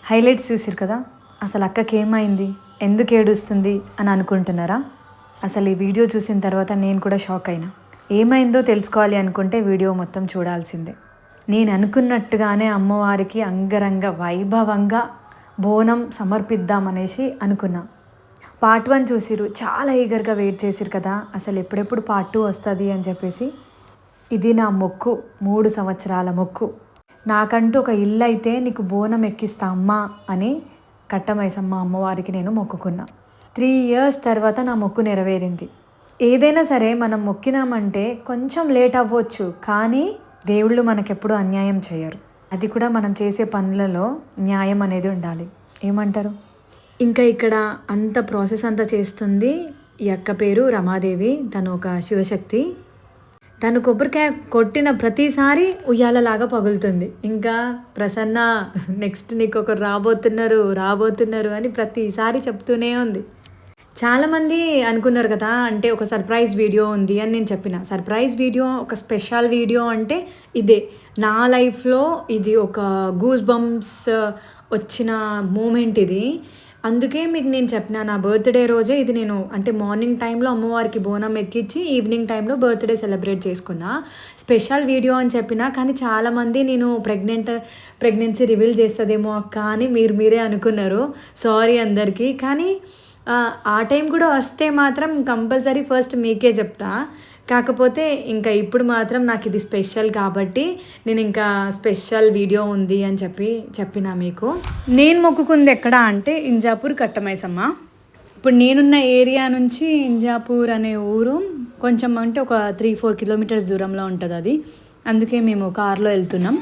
Highlights చూసిరు కదా. అసలు అక్కకి ఏమైంది, ఎందుకు ఏడుస్తుంది అని అనుకుంటున్నారా? అసలు ఈ వీడియో చూసిన తర్వాత నేను కూడా షాక్ అయినా. ఏమైందో తెలుసుకోవాలి అనుకుంటే వీడియో మొత్తం చూడాల్సిందే. నేను అనుకున్నట్టుగానే అమ్మవారికి అంగరంగ వైభవంగా బోనం సమర్పిద్దామనేసి అనుకున్నా. పార్ట్ 1 చూసిరు, చాలా ఈగర్గా వెయిట్ చేసిరు కదా, అసలు ఎప్పుడెప్పుడు పార్ట్ 2 వస్తుంది అని చెప్పేసి. ఇది నా మొక్కు, 3 సంవత్సరాల మొక్కు. నాకంటూ ఒక ఇల్లు అయితే నీకు బోనం ఎక్కిస్తా అమ్మా అని కట్టమైసమ్మ అమ్మవారికి నేను మొక్కుకున్నా. 3 years తర్వాత నా మొక్కు నెరవేరింది. ఏదైనా సరే మనం మొక్కినామంటే కొంచెం లేట్ అవ్వచ్చు, కానీ దేవుళ్ళు మనకెప్పుడు అన్యాయం చేయరు. అది కూడా మనం చేసే పనులలో న్యాయం అనేది ఉండాలి. ఏమంటారు? ఇంకా ఇక్కడ అంత ప్రాసెస్ అంతా చేస్తుంది ఈ అక్క పేరు రమాదేవి. తను ఒక శివశక్తి. తను కొబ్బరికాయ కొట్టిన ప్రతిసారి ఉయ్యాలలాగా పగులుతుంది. ఇంకా ప్రసన్న నెక్స్ట్ నీకు ఒకరు రాబోతున్నారు అని ప్రతిసారి చెప్తూనే ఉంది. చాలామంది అనుకున్నారు కదా, అంటే ఒక సర్ప్రైజ్ వీడియో ఉంది అని నేను చెప్పిన. సర్ప్రైజ్ వీడియో, ఒక స్పెషల్ వీడియో అంటే ఇదే. నా లైఫ్లో ఇది ఒక గూస్ బంప్స్ వచ్చిన మూమెంట్ ఇది. అందుకే మీకు నేను చెప్పిన, నా బర్త్డే రోజే ఇది నేను, అంటే మార్నింగ్ టైంలో అమ్మవారికి బోనం ఎక్కించి ఈవినింగ్ టైంలో బర్త్డే సెలబ్రేట్ చేసుకున్నా. స్పెషల్ వీడియో అని చెప్పిన, కానీ చాలామంది నేను ప్రెగ్నెన్సీ రివీల్ చేస్తుందేమో అక్క అని మీరే అనుకున్నారు. సారీ అందరికీ. కానీ ఆ టైం కూడా వస్తే మాత్రం కంపల్సరీ ఫస్ట్ మీకే చెప్తా. కాకపోతే ఇంకా ఇప్పుడు మాత్రం నాకు ఇది స్పెషల్ కాబట్టి నేను ఇంకా స్పెషల్ వీడియో ఉంది అని చెప్పిన మీకు. నేను మొక్కుకుంది ఎక్కడ అంటే ఇంజాపూర్ కట్టమైసమ్మ. ఇప్పుడు నేనున్న ఏరియా నుంచి ఇంజాపూర్ అనే ఊరు కొంచెం అంటే ఒక 3-4 kilometers దూరంలో ఉంటుంది అది. అందుకే మేము కార్లో వెళ్తున్నాం.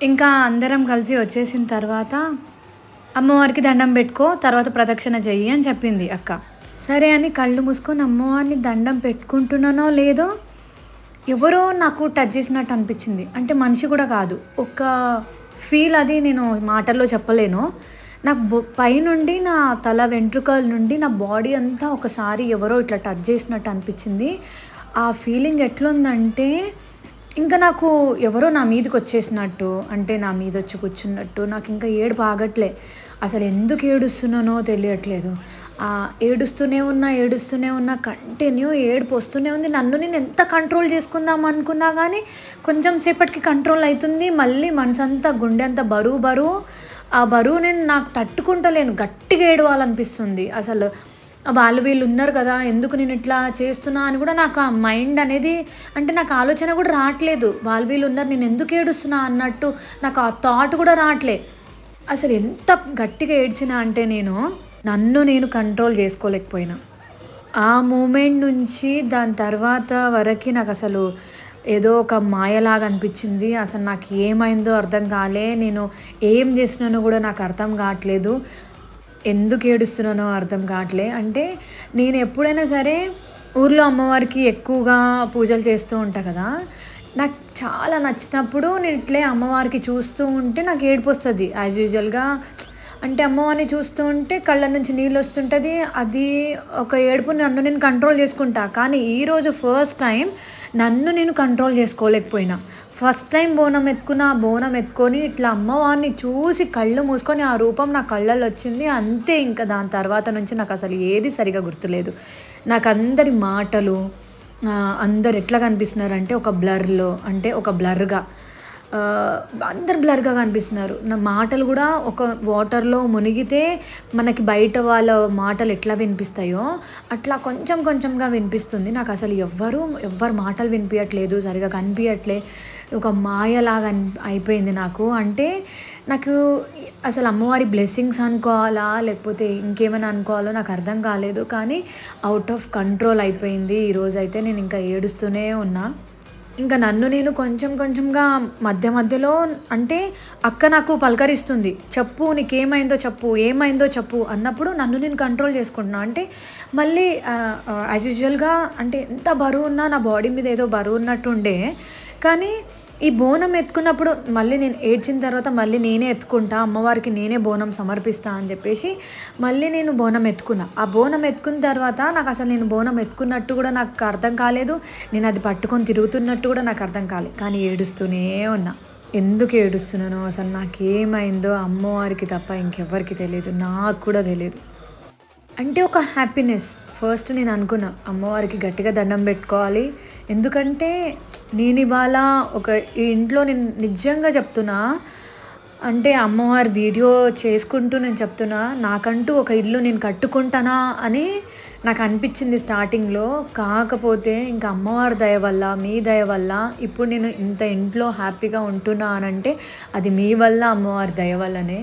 ఇంకా అందరం కలిసి వచ్చేసిన తర్వాత అమ్మవారికి దండం పెట్టుకో, తర్వాత ప్రదక్షిణ చెయ్యి అని చెప్పింది అక్క. సరే అని కళ్ళు మూసుకొని అమ్మవారిని దండం పెట్టుకుంటున్నానో లేదో ఎవరో నాకు టచ్ చేసినట్టు అనిపించింది. అంటే మనిషి కూడా కాదు, ఒక ఫీల్, అది నేను మాటల్లో చెప్పలేను. నాకు పైనుండి నా తల వెంట్రుకల నుండి నా బాడీ అంతా ఒకసారి ఎవరో ఇట్లా టచ్ చేసినట్టు అనిపించింది. ఆ ఫీలింగ్ ఎట్లుందంటే ఇంకా నాకు ఎవరో నా మీదకి వచ్చేసినట్టు, అంటే నా మీద వచ్చి కూర్చున్నట్టు. నాకు ఇంకా ఏడుపు ఆగట్లే. అసలు ఎందుకు ఏడుస్తున్నానో తెలియట్లేదు. ఏడుస్తూనే ఉన్నా కంటిన్యూ ఏడుపు వస్తూనే ఉంది. నన్ను నేను ఎంత కంట్రోల్ చేసుకుందాం అనుకున్నా కానీ కొంచెం సేపటికి కంట్రోల్ అవుతుంది. మళ్ళీ మనసంతా గుండె అంతా బరువు. ఆ బరువు నేను నాకు తట్టుకుంటలేను, గట్టిగా ఏడవాలనిపిస్తుంది. అసలు వీళ్ళు ఉన్నారు కదా, ఎందుకు నేను ఇట్లా చేస్తున్నా అని కూడా నాకు ఆ మైండ్ అనేది, అంటే నాకు ఆలోచన కూడా రావట్లేదు. వీళ్ళు ఉన్నారు, నేను ఎందుకు ఏడుస్తున్నా అన్నట్టు నాకు ఆ థాట్ కూడా రావట్లే. అసలు ఎంత గట్టిగా ఏడ్చినా అంటే నన్ను నేను కంట్రోల్ చేసుకోలేకపోయినా. ఆ మూమెంట్ నుంచి దాని తర్వాత వరకు నాకు అసలు ఏదో ఒక మాయలాగా అనిపించింది. అసలు నాకు ఏమైందో అర్థం కాలే. నేను ఏం చేసినానో కూడా నాకు అర్థం కావట్లేదు. ఎందుకు ఏడుస్తున్నానో అర్థం కావట్లే. అంటే నేను ఎప్పుడైనా సరే ఊర్లో అమ్మవారికి ఎక్కువగా పూజలు చేస్తూ ఉంటా కదా, నాకు చాలా నచ్చినప్పుడు నేను ఇట్లే అమ్మవారికి చూస్తూ ఉంటే నాకు ఏడుపు వస్తుంది. యాజ్ యూజువల్గా అంటే అమ్మవారిని చూస్తూ ఉంటే కళ్ళ నుంచి నీళ్ళు వస్తుంటుంది. అది ఒక ఏడుపు నన్ను నేను కంట్రోల్ చేసుకుంటా. కానీ ఈరోజు ఫస్ట్ టైం నన్ను నేను కంట్రోల్ చేసుకోలేకపోయినా. ఫస్ట్ టైం బోనం ఎత్తుకున్న, ఆ బోనం ఎత్తుకొని ఇట్లా అమ్మవారిని చూసి కళ్ళు మూసుకొని ఆ రూపం నా కళ్ళల్లో వచ్చింది. అంతే, ఇంకా దాని తర్వాత నుంచి నాకు అసలు ఏది సరిగా గుర్తులేదు. నాకు అందరి మాటలు, అందరు ఎట్లా కనిపిస్తున్నారంటే ఒక బ్లర్లో, అంటే ఒక బ్లర్గా అందరు బ్లర్గా కనిపిస్తున్నారు. నా మాటలు కూడా ఒక వాటర్లో మునిగితే మనకి బయట వాళ్ళ మాటలు ఎట్లా వినిపిస్తాయో అట్లా కొంచెం కొంచెంగా వినిపిస్తుంది. నాకు అసలు ఎవ్వరు మాటలు వినిపించట్లేదు, సరిగా కనిపించట్లే. ఒక మాయలాగా అయిపోయింది నాకు. అంటే నాకు అసలు అమ్మవారి బ్లెస్సింగ్స్ అనుకోవాలా లేకపోతే ఇంకేమైనా అనుకోవాలో నాకు అర్థం కాలేదు. కానీ అవుట్ ఆఫ్ కంట్రోల్ అయిపోయింది. ఈరోజైతే నేను ఇంకా ఏడుస్తూనే ఉన్నా. ఇంకా నన్ను నేను కొంచెం కొంచెంగా మధ్యలో అంటే అక్క నాకు పలకరిస్తుంది, చెప్పు నీకేమైందో చెప్పు, ఏమైందో చెప్పు అన్నప్పుడు నన్ను నేను కంట్రోల్ చేసుకుంటున్నా. అంటే మళ్ళీ యాజ్ యూజువల్గా అంటే ఎంత బరువు ఉన్నా నా బాడీ మీద ఏదో బరువు ఉన్నట్టుండే. కానీ ఈ బోనం ఎత్తుకున్నప్పుడు మళ్ళీ నేను ఏడ్చిన తర్వాత మళ్ళీ నేనే ఎత్తుకుంటా, అమ్మవారికి నేనే బోనం సమర్పిస్తా అని చెప్పేసి మళ్ళీ నేను బోనం ఎత్తుకున్నా. ఆ బోనం ఎత్తుకున్న తర్వాత నాకు అసలు నేను బోనం ఎత్తుకున్నట్టు కూడా నాకు అర్థం కాలేదు, నేను అది పట్టుకొని తిరుగుతున్నట్టు కూడా నాకు అర్థం కాలేదు. కానీ ఏడుస్తూనే ఉన్నా. ఎందుకు ఏడుస్తున్నానో అసలు నాకేమైందో అమ్మవారికి తప్ప ఇంకెవ్వరికి తెలియదు, నాకు కూడా తెలియదు. అంటే ఒక హ్యాపీనెస్. ఫస్ట్ నేను అనుకున్నా అమ్మవారికి గట్టిగా దండం పెట్టుకోవాలి. ఎందుకంటే నేను ఇవాళ ఈ ఇంట్లో నేను నిజంగా చెప్తున్నా, అంటే అమ్మవారి వీడియో చేసుకుంటూ నేను చెప్తున్నా, నాకంటూ ఒక ఇల్లు నేను కట్టుకుంటానా అని నాకు అనిపించింది స్టార్టింగ్లో. కాకపోతే ఇంకా అమ్మవారి దయ వల్ల, మీ దయ వల్ల ఇప్పుడు నేను ఇంత ఇంట్లో హ్యాపీగా ఉంటున్నా అనంటే అది మీ వల్ల, అమ్మవారి దయ వల్లనే.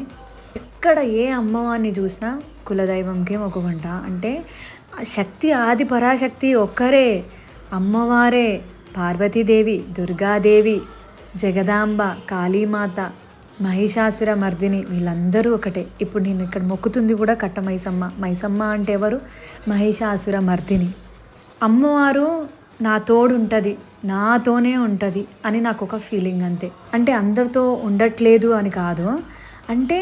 ఎక్కడ ఏ అమ్మవారిని చూసినా కులదైవంకే మొక్కుకుంటా. అంటే శక్తి, ఆది పరాశక్తి ఒక్కరే, అమ్మవారే. పార్వతీదేవి, దుర్గాదేవి, జగదాంబ, కాళీమాత, మహిషాసుర మర్దిని, వీళ్ళందరూ ఒకటే. ఇప్పుడు నేను ఇక్కడ మొక్కుతుంది కూడా కట్ట మైసమ్మ. మైసమ్మ అంటే ఎవరు? మహిషాసుర మర్దిని. అమ్మవారు నా తోడు ఉంటుంది, నాతోనే ఉంటుంది అని నాకు ఒక ఫీలింగ్ అంతే. అంటే అందరితో ఉండట్లేదు అని కాదు, అంటే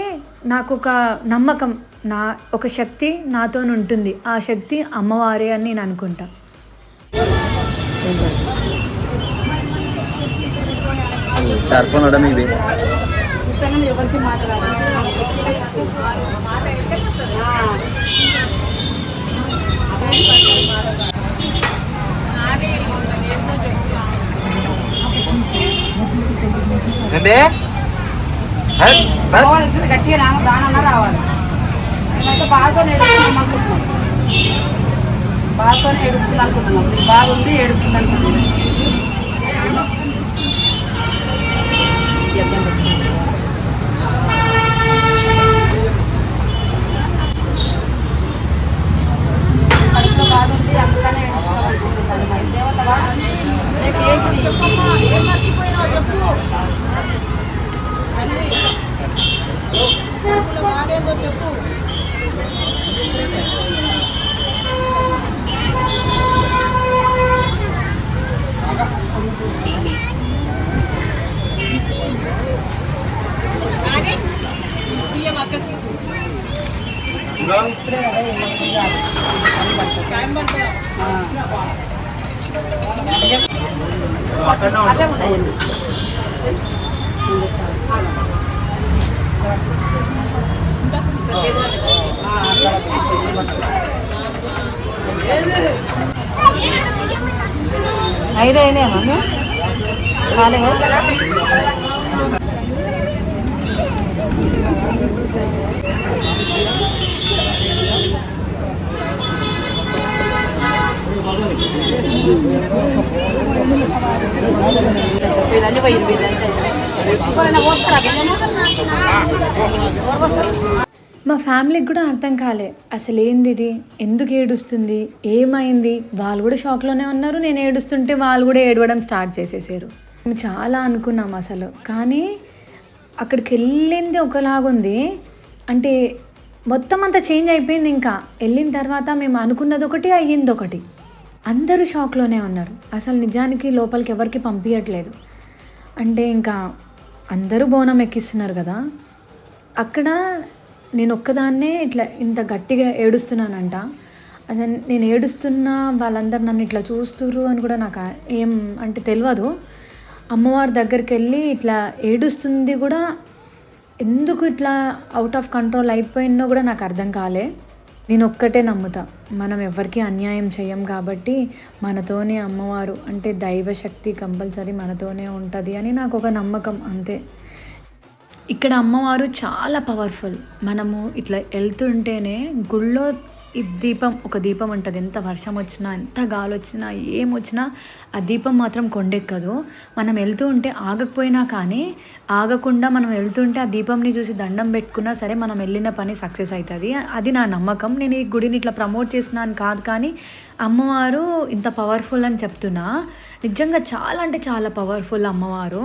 నాకు ఒక నమ్మకం, నా ఒక శక్తి నాతో ఉంటుంది. ఆ శక్తి అమ్మవారే అని నేను అనుకుంటా. గట్టిగా రానన్నా రావాలి. మేమైతే బాగానే ఏడుస్తున్నాం అనుకుంటున్నాం, బాగానే ఏడుస్తుంది అనుకుంటున్నాం, బాగుంది ఏడుస్తుంది అనుకుంటున్నాం. కడుపులో బాగుంది అందుకనే ఏడుస్తున్నాం అనుకుంటున్నాను. మరి దేవతవా ఏం మర్చిపోయినావు చెప్పు. బాగేందో చెప్పు. ఐదైనా ఖాళీగా వీళ్ళన్నీ పోయింది. వీళ్ళంతా మా ఫ్యామిలీకి కూడా అర్థం కాలే అసలు ఏంది ఇది, ఎందుకు ఏడుస్తుంది, ఏమైంది. వాళ్ళు కూడా షాక్లోనే ఉన్నారు. నేను ఏడుస్తుంటే వాళ్ళు కూడా ఏడవడం స్టార్ట్ చేసేసారు. మేము చాలా అనుకున్నాం అసలు, కానీ అక్కడికి వెళ్ళింది ఒకలాగుంది. అంటే మొత్తం అంతా చేంజ్ అయిపోయింది. ఇంకా వెళ్ళిన తర్వాత మేము అనుకున్నది ఒకటి, అయ్యింది ఒకటి. అందరూ షాక్లోనే ఉన్నారు. అసలు నిజానికి లోపలికి ఎవరికి పంపించట్లేదు. అంటే ఇంకా అందరూ బోనం ఎక్కిస్తున్నారు కదా, అక్కడ నేను ఒక్కదాన్నే ఇట్లా ఇంత గట్టిగా ఏడుస్తున్నానంట. అసలు నేను ఏడుస్తున్న వాళ్ళందరూ నన్ను ఇట్లా చూస్తుర్రు అని కూడా నాకు ఏం అంటే తెలవదు. అమ్మవారి దగ్గరికెళ్ళి ఇట్లా ఏడుస్తుంది కూడా ఎందుకు ఇట్లా అవుట్ ఆఫ్ కంట్రోల్ అయిపోయిందో కూడా నాకు అర్థం కాలే. నేను ఒక్కటే నమ్ముతా, మనం ఎవరికీ అన్యాయం చేయం కాబట్టి మనతోనే అమ్మవారు అంటే దైవశక్తి కంపల్సరీ మనతోనే ఉంటుంది అని నాకు ఒక నమ్మకం అంతే. ఇక్కడ అమ్మవారు చాలా పవర్ఫుల్. మనము ఇట్లా వెళ్తుంటేనే గుళ్ళో ఈ దీపం, ఒక దీపం ఉంటుంది. ఎంత వర్షం వచ్చినా, ఎంత గాలి వచ్చినా, ఏమొచ్చినా ఆ దీపం మాత్రం కొండెక్కదు. మనం వెళ్తూ ఉంటే ఆగకపోయినా కానీ ఆగకుండా మనం వెళ్తుంటే ఆ దీపంని చూసి దండం పెట్టుకున్నా సరే మనం వెళ్ళిన పని సక్సెస్ అవుతుంది. అది నా నమ్మకం. నేను ఈ గుడిని ఇట్లా ప్రమోట్ చేసినాను కాదు, కానీ అమ్మవారు ఇంత పవర్ఫుల్ అని చెప్తున్నా. నిజంగా చాలా అంటే చాలా పవర్ఫుల్ అమ్మవారు.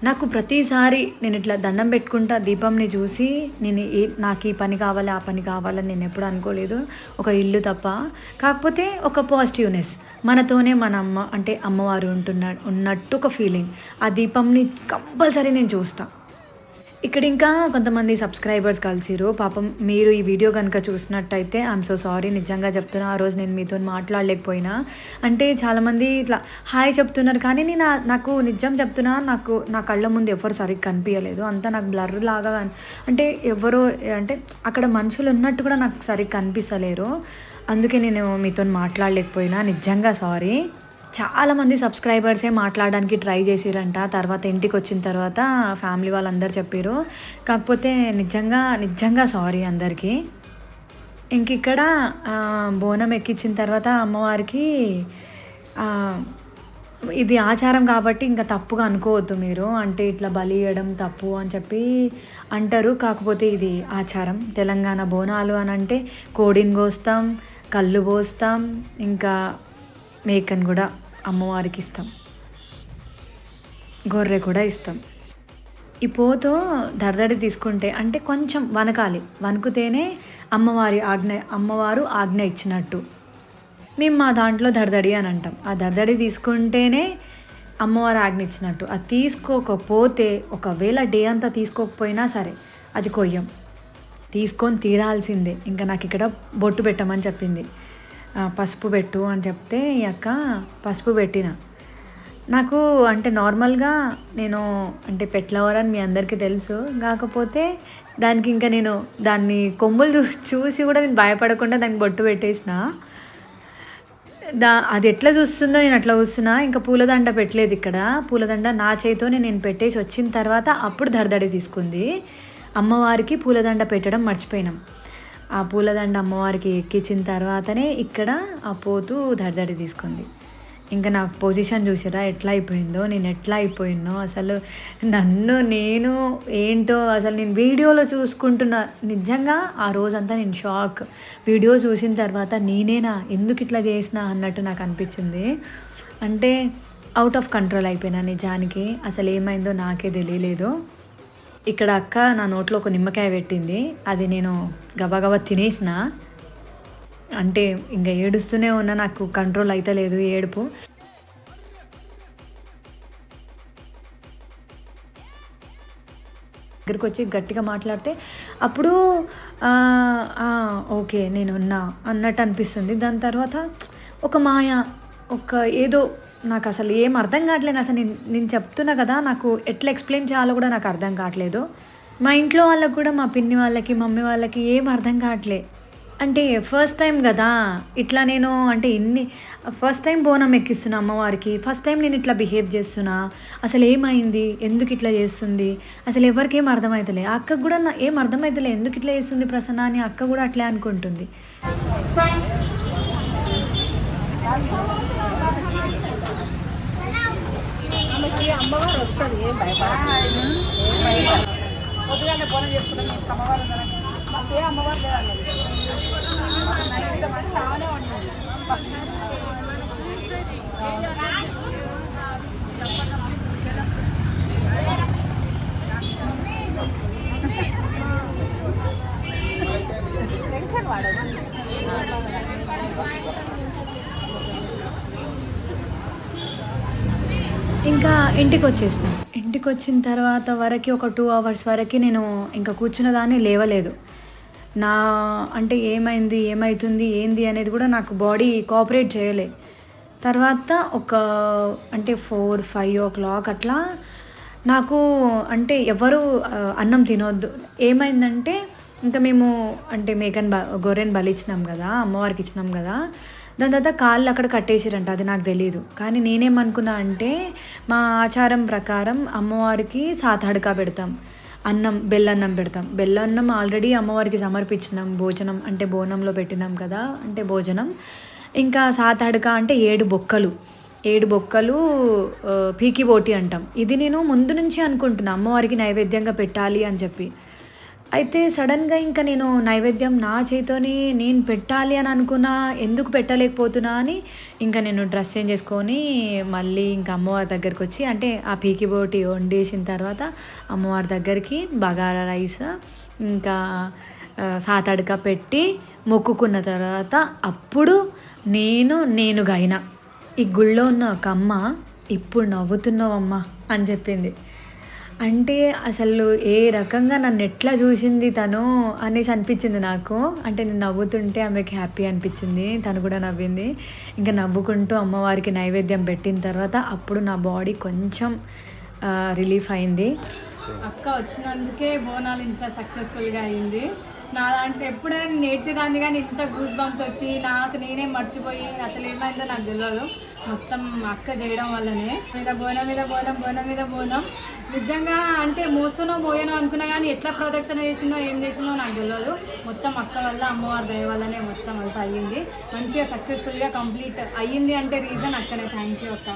నాకు ప్రతిసారి నేను ఇట్లా దండం పెట్టుకుంటా దీపంని చూసి నేను నాకు ఈ పని కావాలి, ఆ పని కావాలని నేను ఎప్పుడు అనుకోలేదు, ఒక ఇల్లు తప్ప. కాకపోతే ఒక పాజిటివ్నెస్, మనతోనే మన అమ్మ అంటే అమ్మవారు ఉన్నట్టు ఒక ఫీలింగ్. ఆ దీపంని కంపల్సరీ నేను చూస్తాను. ఇక్కడ ఇంకా కొంతమంది సబ్స్క్రైబర్స్ కలిసిరు. పాపం మీరు ఈ వీడియో కనుక చూసినట్టయితే ఐఎమ్ సో సారీ, నిజంగా చెప్తున్నా. ఆ రోజు నేను మీతో మాట్లాడలేకపోయినా. అంటే చాలామంది ఇట్లా హాయ్ చెప్తున్నారు, కానీ నాకు నిజం చెప్తున్నా, నా కళ్ళ ముందు ఎవరు సరిగ్గా కనిపించలేదు. అంతా నాకు బ్లర్ లాగా అంటే ఎవరో అంటే అక్కడ మనుషులు ఉన్నట్టు కూడా నాకు సరిగ్గా కనిపిస్తలేరు. అందుకే నేను మీతో మాట్లాడలేకపోయినా, నిజంగా సారీ. చాలామంది సబ్స్క్రైబర్సే మాట్లాడడానికి ట్రై చేసిరంట. తర్వాత ఇంటికి వచ్చిన తర్వాత ఫ్యామిలీ వాళ్ళందరూ చెప్పారు. కాకపోతే నిజంగా సారీ అందరికీ. ఇంక ఇక్కడ బోనం ఎక్కించిన తర్వాత అమ్మవారికి ఇది ఆచారం కాబట్టి ఇంకా తప్పుగా అనుకోవద్దు మీరు, అంటే ఇట్లా బలి ఇవ్వడం తప్పు అని చెప్పి అంటారు. కాకపోతే ఇది ఆచారం. తెలంగాణ బోనాలు అని అంటే కోడిని కోస్తాం, కళ్ళు పోస్తాం, ఇంకా మేకను కూడా అమ్మవారికి ఇస్తాం, గొర్రె కూడా ఇస్తాం. ఈ పోతో దర్దడి తీసుకుంటే అంటే కొంచెం వనకాలి, వణుకుతేనే అమ్మవారు ఆజ్ఞ ఇచ్చినట్టు. మేము మా దాంట్లో దర్దడి అని అంటాం. ఆ దర్దడి తీసుకుంటేనే అమ్మవారు ఆజ్ఞ ఇచ్చినట్టు. అది తీసుకోకపోతే, ఒకవేళ డే అంతా తీసుకోకపోయినా సరే అది కొయ్యం, తీసుకొని తీరాల్సిందే. ఇంకా నాకు ఇక్కడ బొట్టు పెట్టమని చెప్పింది, పసుపు పెట్టు అని చెప్తే ఈ అక్క పసుపు పెట్టిన. నాకు అంటే నార్మల్గా నేను అంటే పెట్లవరని మీ అందరికీ తెలుసు. కాకపోతే దానికి ఇంకా నేను దాన్ని కొమ్ములు చూసి కూడా నేను భయపడకుండా దానికి బొట్టు పెట్టేసిన. అది ఎట్లా చూస్తుందో నేను అట్లా చూస్తున్నా. ఇంకా పూలదండ పెట్టలేదు ఇక్కడ. పూలదండ నా చేతితోనే నేను పెట్టేసి వచ్చిన తర్వాత అప్పుడు దర్దడి తీసుకుంది. అమ్మవారికి పూలదండ పెట్టడం మర్చిపోయినాం. ఆ పూలదండ అమ్మవారికి ఎక్కించిన తర్వాతనే ఇక్కడ ఆ పోతు దర్దడి తీసుకుంది. ఇంకా నా పొజిషన్ చూసారా ఎట్లా అయిపోయిందో, నేను ఎట్లా అయిపోయినో అసలు. నేను ఏంటో అసలు నేను వీడియోలో చూసుకుంటున్నా. నిజంగా ఆ రోజంతా నేను షాక్. వీడియో చూసిన తర్వాత నేనేనా ఎందుకు ఇట్లా చేసినా అన్నట్టు నాకు అనిపించింది. అంటే అవుట్ ఆఫ్ కంట్రోల్ అయిపోయినా నిజానికి. అసలు ఏమైందో నాకే తెలియలేదు. ఇక్కడ అక్క నా నోట్లో ఒక నిమ్మకాయ పెట్టింది, అది నేను గబగబా తినేసిన. అంటే ఇంకా ఏడుస్తూనే ఉన్నా, నాకు కంట్రోల్ అవుతలేదు ఏడుపు. దగ్గరికి వచ్చి గట్టిగా మాట్లాడితే అప్పుడు ఓకే నేను ఉన్నా అన్నట్టు అనిపిస్తుంది. దాని తర్వాత ఒక మాయ, ఒక ఏదో నాకు అసలు ఏం అర్థం కావట్లేదు. అసలు నేను చెప్తున్నా కదా, నాకు ఎట్లా ఎక్స్ప్లెయిన్ చేయాలో కూడా నాకు అర్థం కావట్లేదు. మా ఇంట్లో వాళ్ళకి కూడా, మా పిన్ని వాళ్ళకి, మమ్మీ వాళ్ళకి ఏం అర్థం కావట్లే. అంటే ఫస్ట్ టైం కదా ఇట్లా నేను, అంటే ఫస్ట్ టైం బోనం ఎక్కిస్తున్నా అమ్మవారికి, ఫస్ట్ టైం నేను ఇట్లా బిహేవ్ చేస్తున్నా. అసలు ఏమైంది, ఎందుకు ఇట్లా చేస్తుంది, అసలు ఎవరికి ఏం అర్థమవుతలే. అక్కకు కూడా ఏం అర్థమవుతలే ఎందుకు ఇట్లా చేస్తుంది ప్రసన్న అని. అక్క కూడా అట్లే అనుకుంటుంది. అమ్మవారు వస్తుంది, ఏం పొద్దుగానే బోనం చేసుకుంటాం. అమ్మవారు మాకు ఏ అమ్మవారు లేదన్నది చాలానే ఉంటుంది. టెన్షన్ వాడదు. ఇంకా ఇంటికి వచ్చేసినాం. ఇంటికి వచ్చిన తర్వాత వరకు ఒక 2 అవర్స్ వరకు నేను ఇంకా కూర్చున్న దాన్ని లేవలేదు. నా అంటే ఏమైంది, ఏమవుతుంది, ఏంది అనేది కూడా నాకు బాడీ కోఆపరేట్ చేయలే. తర్వాత ఒక అంటే 4-5 ఓ క్లాక్ అట్లా నాకు అంటే ఎవరు అన్నం తినొద్దు. ఏమైందంటే ఇంకా మేము అంటే గొర్రెని బలి ఇచ్చినాం కదా, అమ్మవారికి ఇచ్చినాం కదా, దాని తర్వాత కాళ్ళు అక్కడ కట్టేసిరంట. అది నాకు తెలీదు. కానీ నేనేమనుకున్నా అంటే మా ఆచారం ప్రకారం అమ్మవారికి సాతాడుకా పెడతాం, బెల్లన్నం పెడతాం. బెల్లన్నం ఆల్రెడీ అమ్మవారికి సమర్పించినాం, భోజనం అంటే బోనంలో పెట్టినాం కదా, అంటే భోజనం. ఇంకా సాతాడుకా అంటే 7 బొక్కలు పీకి బోటి అంటాం. ఇది నేను ముందు నుంచి అనుకుంటున్నా అమ్మవారికి నైవేద్యంగా పెట్టాలి అని చెప్పి. అయితే సడన్గా ఇంకా నేను నైవేద్యం నా చేతితోని నేను పెట్టాలి అని అనుకున్నా, ఎందుకు పెట్టలేకపోతున్నా అని ఇంకా నేను డ్రెస్ చేంజ్ చేసుకొని మళ్ళీ ఇంకా అమ్మవారి దగ్గరికి వచ్చి అంటే ఆ పీకి బోటి వండేసిన తర్వాత అమ్మవారి దగ్గరికి బగారా రైస్ ఇంకా సాతడక పెట్టి మొక్కుకున్న తర్వాత అప్పుడు నేనుగా అయినా. ఈ గుళ్ళో ఉన్న ఒక అమ్మ ఇప్పుడు నవ్వుతున్నావమ్మా అని చెప్పింది. అంటే అసలు ఏ రకంగా నన్ను ఎట్లా చూసింది తను అనేసి అనిపించింది నాకు. అంటే నేను నవ్వుతుంటే ఆమెకి హ్యాపీ అనిపించింది, తను కూడా నవ్వింది. ఇంకా నవ్వుకుంటూ అమ్మవారికి నైవేద్యం పెట్టిన తర్వాత అప్పుడు నా బాడీ కొంచెం రిలీఫ్ అయింది. అక్క వచ్చినందుకే బోనాలు ఇంత సక్సెస్ఫుల్గా అయింది. నా దాంట్లో ఎప్పుడైనా నేర్చేదాన్ని కానీ ఇంత గూస్ బంప్స్ వచ్చి నాకు నేనే మర్చిపోయి అసలు ఏమైందో నాకు తెలియదు. మొత్తం అక్క చేయడం వల్లనే బోనం మీద బోనం నిజంగా అంటే మోయనో అనుకున్నా కానీ ఎట్లా ప్రదక్షిణ చేసిందో ఏం చేసిందో నాకు తెలియదు. మొత్తం అక్క వల్ల అమ్మవారి దయ వల్లనే మొత్తం అంతా అయ్యింది. మంచిగా సక్సెస్ఫుల్గా కంప్లీట్ అయ్యింది అంటే రీజన్ అక్కనే. థ్యాంక్ యూ అక్క.